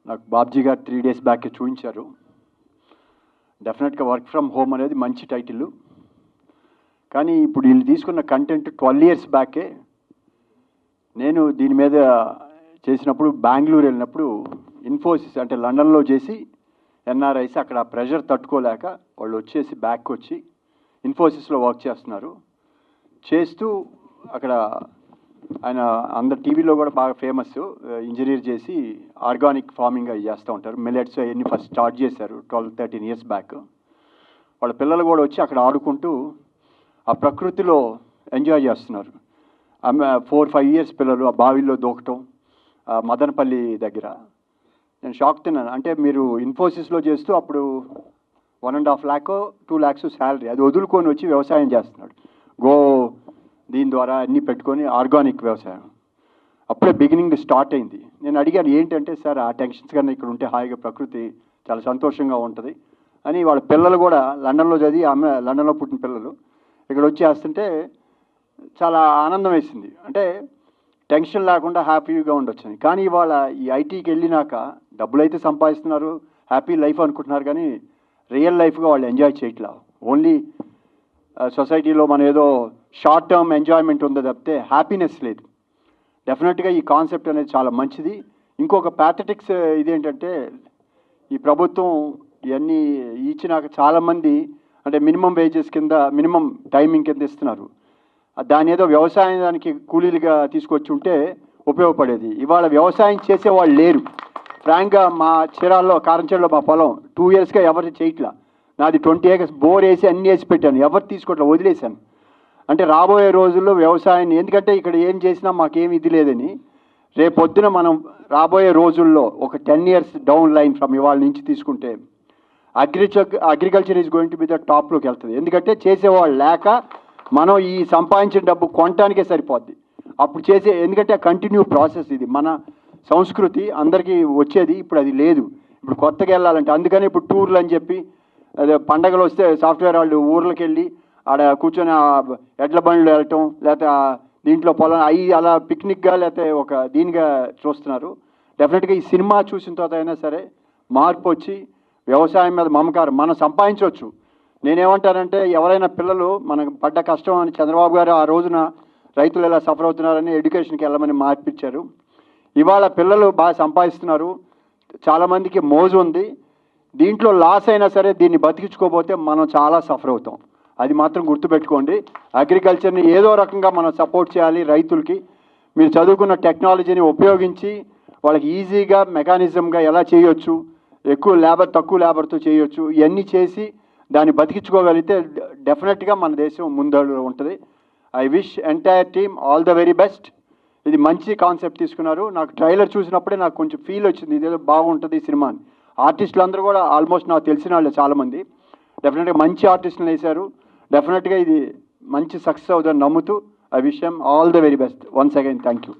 నాకు బాబ్జీ గారు 3 days back చూపించారు. డెఫినెట్గా వర్క్ ఫ్రమ్ హోమ్ అనేది మంచి టైటిల్. కానీ ఇప్పుడు వీళ్ళు తీసుకున్న కంటెంట్ 12 years బ్యాకే నేను దీని మీద చేసినప్పుడు బెంగళూరు వెళ్ళినప్పుడు ఇన్ఫోసిస్ అంటే లండన్లో చేసి ఎన్ఆర్ఐస్ అక్కడ ప్రెషర్ తట్టుకోలేక వాళ్ళు వచ్చేసి బ్యాక్ వచ్చి ఇన్ఫోసిస్లో వర్క్ చేస్తున్నారు. చేస్తూ అక్కడ ఆయన అందరు టీవీలో కూడా బాగా ఫేమస్ ఇంజనీర్ చేసి ఆర్గానిక్ ఫార్మింగ్ అవి చేస్తూ ఉంటారు. మిల్లెట్స్ అవన్నీ ఫస్ట్ స్టార్ట్ చేశారు 12-13 years బ్యాక్. వాళ్ళ పిల్లలు కూడా వచ్చి అక్కడ ఆడుకుంటూ ఆ ప్రకృతిలో ఎంజాయ్ చేస్తున్నారు. 4-5 years పిల్లలు ఆ బావిల్లో దూకటం మదనపల్లి దగ్గర. నేను షాక్ తిన్నాను. అంటే మీరు ఇన్ఫోసిస్లో చేస్తూ అప్పుడు 1.5 lakh 2 lakhs శాలరీ అది వదులుకొని వచ్చి వ్యవసాయం చేస్తున్నాడు. దీని ద్వారా అన్నీ పెట్టుకొని ఆర్గానిక్ వ్యవసాయం అప్పుడే బిగినింగ్ స్టార్ట్ అయింది. నేను అడిగాను ఏంటంటే, సార్ ఆ టెన్షన్స్ కన్నా ఇక్కడ ఉంటే హాయిగా ప్రకృతి చాలా సంతోషంగా ఉంటుంది అని. వాళ్ళ పిల్లలు కూడా లండన్లో చదివి ఆమె లండన్లో పుట్టిన పిల్లలు ఇక్కడ వచ్చి వేస్తుంటే చాలా ఆనందం వేసింది. అంటే టెన్షన్ లేకుండా హ్యాపీగా ఉండొచ్చు. కానీ ఇవాళ ఈ ఐటీకి వెళ్ళినాక డబ్బులు అయితే సంపాదిస్తున్నారు, హ్యాపీ లైఫ్ అనుకుంటున్నారు, కానీ రియల్ లైఫ్గా వాళ్ళు ఎంజాయ్ చేయట్లా. ఓన్లీ సొసైటీలో మనం ఏదో షార్ట్ టర్మ్ ఎంజాయ్మెంట్ ఉందో తప్పితే హ్యాపీనెస్ లేదు. డెఫినెట్గా ఈ కాన్సెప్ట్ అనేది చాలా మంచిది. ఇంకొక ప్యాథటిక్స్ ఇదేంటంటే, ఈ ప్రభుత్వం ఇవన్నీ ఇచ్చినాక చాలామంది అంటే మినిమం వేజెస్ కింద మినిమం టైమింగ్ కింద ఇస్తున్నారు. దాని ఏదో వ్యవసాయానికి కూలీలుగా తీసుకొచ్చి ఉంటే ఉపయోగపడేది. ఇవాళ వ్యవసాయం చేసేవాళ్ళు లేరు. ఫ్రాంక్గా మా చీరాల్లో కారంచేడులో మా పొలం 2 yearsగా ఎవరు చేయట్లా. నాది 20 acres బోర్ వేసి అన్నీ వేసి పెట్టాను, ఎవరు తీసుకోవట్లా, వదిలేశాను. అంటే రాబోయే రోజుల్లో వ్యవసాయాన్ని, ఎందుకంటే ఇక్కడ ఏం చేసినా మాకేం ఇది లేదని, రేపొద్దున మనం రాబోయే రోజుల్లో ఒక 10 years డౌన్ లైన్ ఫ్రమ్ ఇవాళ నుంచి తీసుకుంటే agriculture is going to be the టాప్లోకి వెళ్తుంది. ఎందుకంటే చేసేవాళ్ళు లేక మనం ఈ సంపాదించిన డబ్బు కొనటానికే సరిపోద్ది అప్పుడు చేసే. ఎందుకంటే కంటిన్యూ ప్రాసెస్ ఇది. మన సంస్కృతి అందరికీ వచ్చేది, ఇప్పుడు అది లేదు. ఇప్పుడు కొత్తగా వెళ్ళాలంటే అందుకని ఇప్పుడు టూర్లు అని చెప్పి, అదే పండగలు వస్తే సాఫ్ట్వేర్ వాళ్ళు ఊర్లకు వెళ్ళి ఆడ కూర్చొని ఎడ్ల బండ్లు వెళ్ళటం, లేకపోతే దీంట్లో పొలం అవి అలా పిక్నిక్గా లేకపోతే ఒక దీనిగా చూస్తున్నారు. డెఫినెట్గా ఈ సినిమా చూసిన తర్వాత అయినా సరే మార్పు వచ్చి వ్యవసాయం మీద మమకారం మనం సంపాదించవచ్చు. నేనేమంటానంటే, ఎవరైనా పిల్లలు మనకు పడ్డ కష్టం అని చంద్రబాబు గారు ఆ రోజున రైతులు ఎలా సఫర్ అవుతున్నారని ఎడ్యుకేషన్కి వెళ్ళమని మార్పించారు. ఇవాళ పిల్లలు బాగా సంపాదిస్తున్నారు, చాలామందికి మోజు ఉంది. దీంట్లో లాస్ అయినా సరే దీన్ని బతికించుకోకపోతే మనం చాలా సఫర్ అవుతాం. అది మాత్రం గుర్తుపెట్టుకోండి. అగ్రికల్చర్ని ఏదో రకంగా మనం సపోర్ట్ చేయాలి. రైతులకి మీరు చదువుకున్న టెక్నాలజీని ఉపయోగించి వాళ్ళకి ఈజీగా మెకానిజంగా ఎలా చేయొచ్చు, ఎక్కువ లేబర్ తక్కువ లేబర్తో చేయొచ్చు, ఇవన్నీ చేసి దాన్ని బతికించుకోగలిగితే డెఫినెట్గా మన దేశం ముందడుగులో ఉంటుంది. I wish entire team all the very best. ఇది మంచి కాన్సెప్ట్ తీసుకున్నారు. నాకు ట్రైలర్ చూసినప్పుడే నాకు కొంచెం ఫీల్ వచ్చింది, ఇదేదో బాగుంటుంది ఈ సినిమా అని. ఆర్టిస్టులు అందరూ కూడా ఆల్మోస్ట్ నాకు తెలిసిన వాళ్ళు చాలామంది డెఫినెట్గా మంచి ఆర్టిస్టులు వేశారు. డెఫినెట్గా ఇది మంచి సక్సెస్ అవుతుందని నమ్ముతూ I wish them all the very best. Once again thank you.